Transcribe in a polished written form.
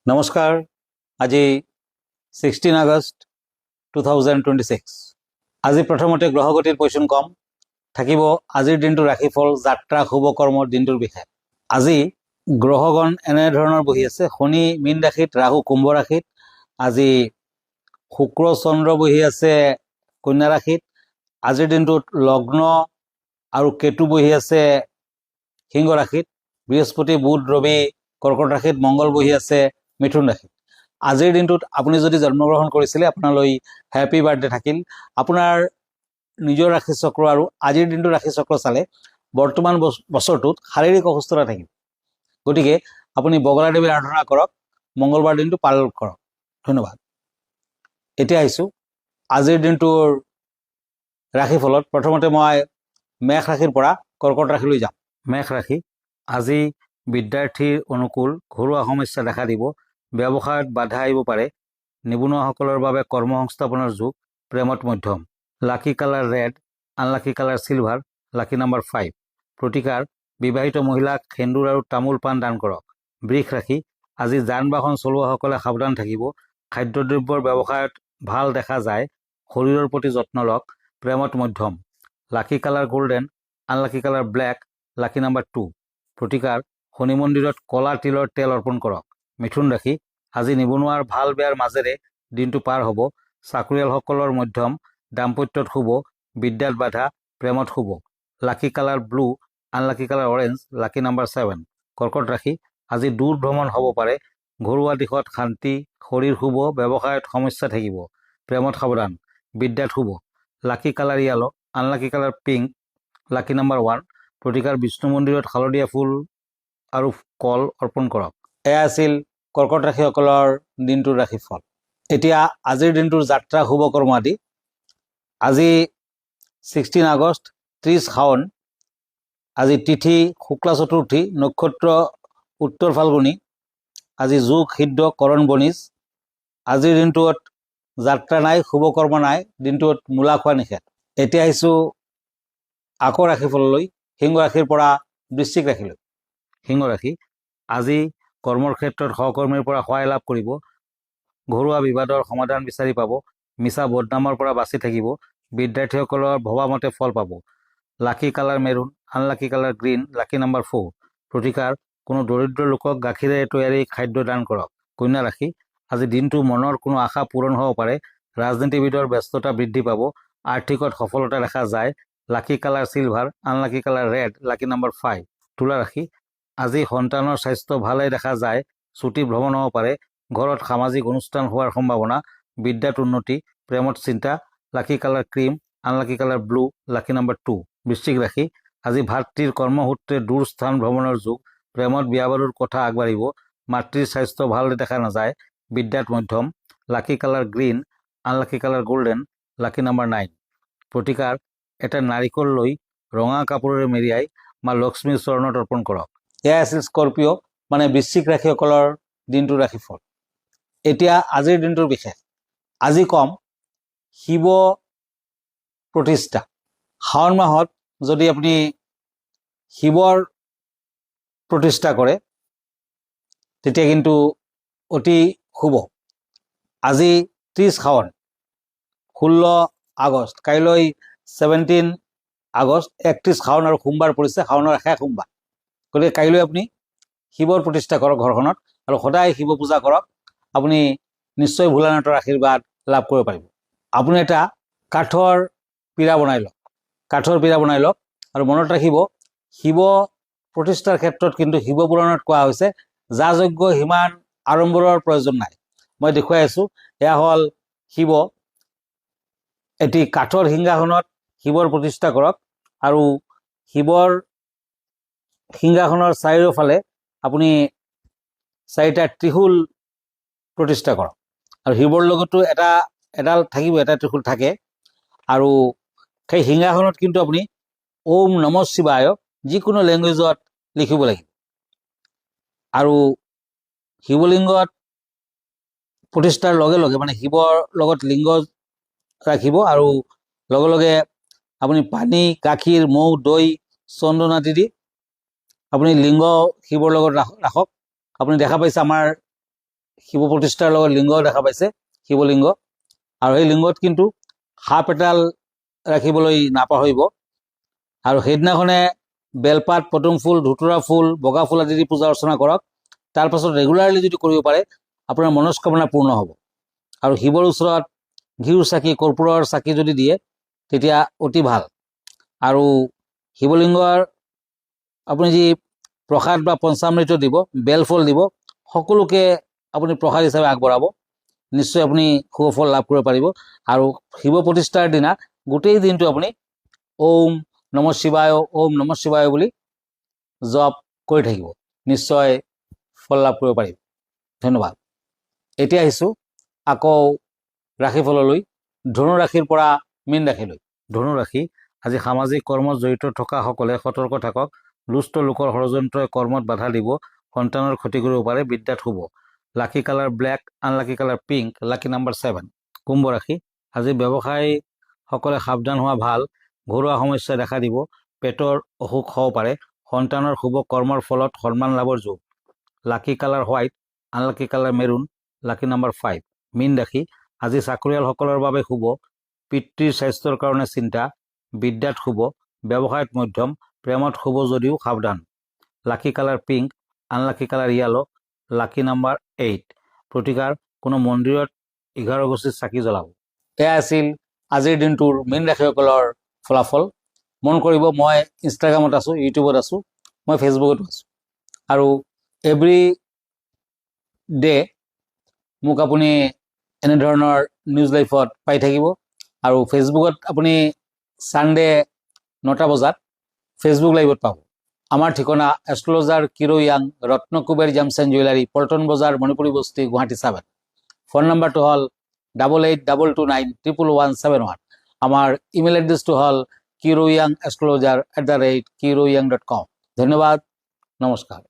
নমস্কাৰ। আজি 16 আগষ্ট 2026। আজি প্ৰথমতে গ্ৰহগতিৰ পজিশ্যন কম থাকিব। আজিৰ দিনটো ৰাশিফল যাত্ৰা শুভ কৰ্মৰ দিনটোৰ বিষয়ে। আজি গ্ৰহগণ এনেধৰণৰ বহি আছে। শনি মীন ৰাশিত, ৰাহু কুম্ভ ৰাশিত। আজি শুক্ৰ চন্দ্ৰ বহি আছে কন্যা ৰাশিত। আজিৰ দিনটোত লগ্ন আৰু কেতু বহি আছে সিংহ ৰাশিত। বৃহস্পতি বুধ ৰবি কৰ্কট ৰাশিত। মংগল বহি আছে মিথুন ৰাশিত। আজিৰ দিনটোত আপুনি যদি জন্মগ্ৰহণ কৰিছিলে আপোনালৈ হেপী বাৰ্থডে থাকিল। আপোনাৰ নিজৰ ৰাশি চক্ৰ আৰু আজিৰ দিনটো ৰাশি চক্ৰ চালে বৰ্তমান বছৰটোত শাৰীৰিক অসুস্থতা থাকিব। গতিকে আপুনি বগলা দেৱীৰ আৰাধনা কৰক, মংগলবাৰ দিনটো পালন কৰক। ধন্যবাদ। এতিয়া আহিছোঁ আজিৰ দিনটোৰ ৰাশিফলত। প্ৰথমতে মই মেষ ৰাশিৰ পৰা কৰ্কট ৰাশিলৈ যাম। মেষ ৰাশি, আজি বিদ্যাৰ্থীৰ অনুকূল ঘৰুৱা সমস্যা দেখা দিব। ব্যৱসায়ত বাধা আহিব পাৰে। নিবনুৱাসকলৰ বাবে কৰ্মসংস্থাপনৰ যোগ। প্ৰেমত মধ্যম। Lucky colour red, unlucky colour silver, lucky number 5। প্ৰতিকাৰ, বিবাহিত মহিলাক সেন্দুৰ আৰু তামোল পাণ দান কৰক। বৃষ ৰাশি, আজি যান বাহন চলোৱাসকলে সাৱধান থাকিব। খাদ্যদ্ৰব্যৰ ব্যৱসায়ত ভাল দেখা যায়। শৰীৰৰ প্ৰতি যত্ন লওক। প্ৰেমত মধ্যম। Lucky colour golden, unlucky colour black, lucky number 2। প্ৰতিকাৰ, শনি মন্দিৰত কলা তিলৰ তেল অৰ্পণ কৰক। মিথুন ৰাশি, আজি নিবনুৱাৰ ভাল বেয়াৰ মাজেৰে দিনটো পাৰ হ'ব। চাকৰিয়ালসকলৰ মধ্যম। দাম্পত্যত শুভ। বিদ্যাত বাধা। প্ৰেমত শুভ। Lucky colour blue, unlucky colour orange, lucky number 7। কৰ্কট ৰাশি, আজি দূৰ ভ্ৰমণ হ'ব পাৰে। ঘৰুৱা দিশত শান্তি। শৰীৰ শুভ। ব্যৱসায়ত সমস্যা থাকিব। প্ৰেমত সাৱধান। বিদ্যাত শুভ। Lucky colour yellow, unlucky colour pink, lucky number 1। প্ৰতিকাৰ, বিষ্ণু মন্দিৰত হালধীয়া ফুল আৰু কল অৰ্পণ কৰক। এয়া আছিল কৰ্কট ৰাশিসকলৰ দিনটোৰ ৰাশিফল। এতিয়া আজিৰ দিনটোৰ যাত্ৰা শুভ কৰ্ম আদি। আজি 16 আগষ্ট, 30 শাওণ। আজি তিথি শুক্লা চতুৰ্থী, নক্ষত্ৰ উত্তৰ ফাল্গুনী। আজি যোগ সিদ্ধ কৰণ বনিজ। আজিৰ দিনটোত যাত্ৰা নাই, শুভ কৰ্ম নাই। দিনটোত মূলা খোৱা নিষেধ। এতিয়া আহিছোঁ আকৌ ৰাশিফললৈ। সিংহ ৰাশিৰ পৰা বৃশ্চিক ৰাশিলৈ। সিংহ ৰাশি, আজি কৰ্মৰ ক্ষেত্ৰত সহকৰ্মীৰ পৰা সহায় লাভ কৰিব। ঘৰুৱা বিবাদৰ সমাধান বিচাৰি পাব। মিছা বদনামৰ পৰা বাচি থাকিব। বিদ্যাৰ্থীসকলৰ ভবামতে ফল পাব। Lucky colour maroon, unlucky colour green, lucky number 4। প্ৰতিকাৰ, কোনো দৰিদ্ৰ লোকক গাখীৰেৰে তৈয়াৰী খাদ্য দান কৰক। কন্যা ৰাশি, আজি দিনটো মনৰ কোনো আশা পূৰণ হ'ব পাৰে। ৰাজনীতিবিদৰ ব্যস্ততা বৃদ্ধি পাব। আৰ্থিকত সফলতা দেখা যায়। Lucky colour silver, unlucky colour red, lucky number 5। তুলা ৰাশি, আজি সন্তানৰ স্বাস্থ্য ভালে দেখা যায়। ছুটি ভ্ৰমণ হ'ব পাৰে। ঘৰত সামাজিক অনুষ্ঠান হোৱাৰ সম্ভাৱনা। বিদ্যাত উন্নতি। প্ৰেমত চিন্তা। Lucky colour cream, unlucky colour blue, lucky number 2। বৃশ্চিক ৰাশি, আজি ভাতৃৰ কৰ্মসূত্ৰে দূৰ স্থান ভ্ৰমণৰ যোগ। প্ৰেমত বিয়া বাৰুৰ কথা আগবাঢ়িব। মাতৃৰ স্বাস্থ্য ভাল দেখা নাযায়। বিদ্যাত মধ্যম। Lucky colour green, unlucky colour golden, lucky number 9। প্ৰতিকাৰ, এটা নাৰিকল লৈ ৰঙা কাপোৰেৰে মেৰিয়াই মা লক্ষ্মীৰ চৰণত অৰ্পণ কৰক। এয়া আছিল স্কৰ্পিঅ' মানে বৃশ্চিক ৰাশিসকলৰ দিনটোৰ ৰাশিফল। এতিয়া আজিৰ দিনটোৰ বিশেষ। আজি কম শিৱ প্ৰতিষ্ঠা। শাওণ মাহত যদি আপুনি শিৱৰ প্ৰতিষ্ঠা কৰে তেতিয়া কিন্তু অতি শুভ। আজি 30 শাওণ, 16 আগষ্ট, কাইলৈ 17 আগষ্ট, 31 শাওণ আৰু সোমবাৰ পৰিছে। শাওণৰ শেষ সোমবাৰ। গতিকে কাইলৈ আপুনি শিৱৰ প্ৰতিষ্ঠা কৰক ঘৰখনত আৰু সদায় শিৱ পূজা কৰক। আপুনি নিশ্চয় ভোলানাথৰ আশীৰ্বাদ লাভ কৰিব পাৰিব। আপুনি এটা কাঠৰ পীৰা বনাই লওক। কাঠৰ পীৰা বনাই লওক আৰু মনত ৰাখিব শিৱ প্ৰতিষ্ঠাৰ ক্ষেত্ৰত কিন্তু শিৱ পুৰাণত কোৱা হৈছে যা যজ্ঞ সিমান আড়ম্বৰৰ প্ৰয়োজন নাই। মই দেখুৱাই আছোঁ। এয়া হ'ল শিৱ। এটি কাঠৰ সিংহাসনত শিৱৰ প্ৰতিষ্ঠা কৰক আৰু শিৱৰ সিংহাসনৰ চাৰিওফালে আপুনি 4টা ত্ৰিশূল প্ৰতিষ্ঠা কৰক আৰু শিৱৰ লগতো এডাল থাকিব, এটা ত্ৰিশূল থাকে। আৰু সেই সিংহাসনত কিন্তু আপুনি ওম নম শিৱায় যিকোনো লেংগুৱেজত লিখিব লাগিব। আৰু শিৱলিংগত প্ৰতিষ্ঠাৰ লগে লগে মানে শিৱৰ লগত লিংগ ৰাখিব আৰু লগে লগে আপুনি পানী, গাখীৰ, মৌ, দৈ, চন্দন আদি দি আপুনি লিংগ শিৱৰ লগত ৰাখক। আপুনি দেখা পাইছে আমাৰ শিৱ প্ৰতিষ্ঠাৰ লগত লিংগ দেখা পাইছে, শিৱলিংগ। আৰু সেই লিংগত কিন্তু সাপ এডাল ৰাখিবলৈ নাপাহৰিব। আৰু সেইদিনাখনে বেলপাত, পদুম ফুল, ধুতুৰা ফুল, বগা ফুল আদি দি পূজা অৰ্চনা কৰক। তাৰ পাছত ৰেগুলাৰলি যদি কৰিব পাৰে আপোনাৰ মনস্কামনা পূৰ্ণ হ'ব। আৰু শিৱৰ ওচৰত ঘিউৰ চাকি, কৰ্পূৰৰ চাকি যদি দিয়ে তেতিয়া অতি ভাল। আৰু শিৱলিংগৰ আপুনি যি প্ৰসাদ বা পঞ্চামৃত দিব, বেলফল দিব, সকলোকে আপুনি প্ৰসাদ হিচাপে আগবঢ়াব। নিশ্চয় আপুনি শুভ ফল লাভ কৰিব পাৰিব। আৰু শিৱ প্ৰতিষ্ঠাৰ দিনা গোটেই দিনটো আপুনি ওম নম শিৱায়, ওম নম শিৱায় বুলি জপ কৰি থাকিব, নিশ্চয় ফল লাভ কৰিব পাৰিব। ধন্যবাদ। এতিয়া আহিছোঁ আকৌ ৰাশিফললৈ, ধনুৰাশিৰ পৰা মীন ৰাশিলৈ। ধনুৰাশি, আজি সামাজিক কৰ্মত জড়িত থকা সকলে সতৰ্ক থাকক। দুষ্ট লোকৰ ষড়যন্ত্ৰই কৰ্মত বাধা দিব, সন্তানৰ ক্ষতি কৰিব পাৰে, বিদ্যাত শুভ। Lucky colour black, unlucky colour pink, lucky number 7। কুম্ভ ৰাশি, আজি ব্যৱসায়ীসকলে সাৱধান হোৱা ভাল। ঘৰুৱা সমস্যা দেখা দিব, পেটৰ অসুখ হ'ব পাৰে, সন্তানৰ শুভ কৰ্মৰ ফলত সন্মান লাভৰ যোগ। Lucky colour white, unlucky colour maroon, lucky number 5। মীন ৰাশি, আজি চাকৰিয়ালসকলৰ বাবে শুভ। পিতৃৰ স্বাস্থ্যৰ কাৰণে চিন্তা, বিদ্যাত শুভ, ব্যৱসায়ত মধ্যম, প্ৰেমত শুভ যদিও সাৱধান। Lucky colour pink, unlucky colour yellow, lucky number 8। প্ৰতিকাৰ, কোনো মন্দিৰত 11 গছিত চাকি জ্বলাব। এয়া আছিল আজিৰ দিনটোৰ মীন ৰাশিসকলৰ ফলাফল। মন কৰিব, মই ইনষ্টাগ্ৰামত আছোঁ, ইউটিউবত আছোঁ, মই ফেচবুকতো আছোঁ। আৰু এভৰি ডে মোক আপুনি এনেধৰণৰ নিউজ লাইফত পাই থাকিব। আৰু ফেচবুকত আপুনি ছানডে 9টা বজাত ফেচবুক লাইভত পাব। আমাৰ ঠিকনা astrologer Kiro Yang, Ratnakuber gems and jewellery, Paltan Bazaar, Manipuri বস্তি, গুৱাহাটী 7। ফোন নম্বৰটো হ'ল 8822911171। আমাৰ ইমেইল এড্ৰেছটো হ'ল kiroyangastrologer@kiroyang.com। ধন্যবাদ, নমস্কাৰ।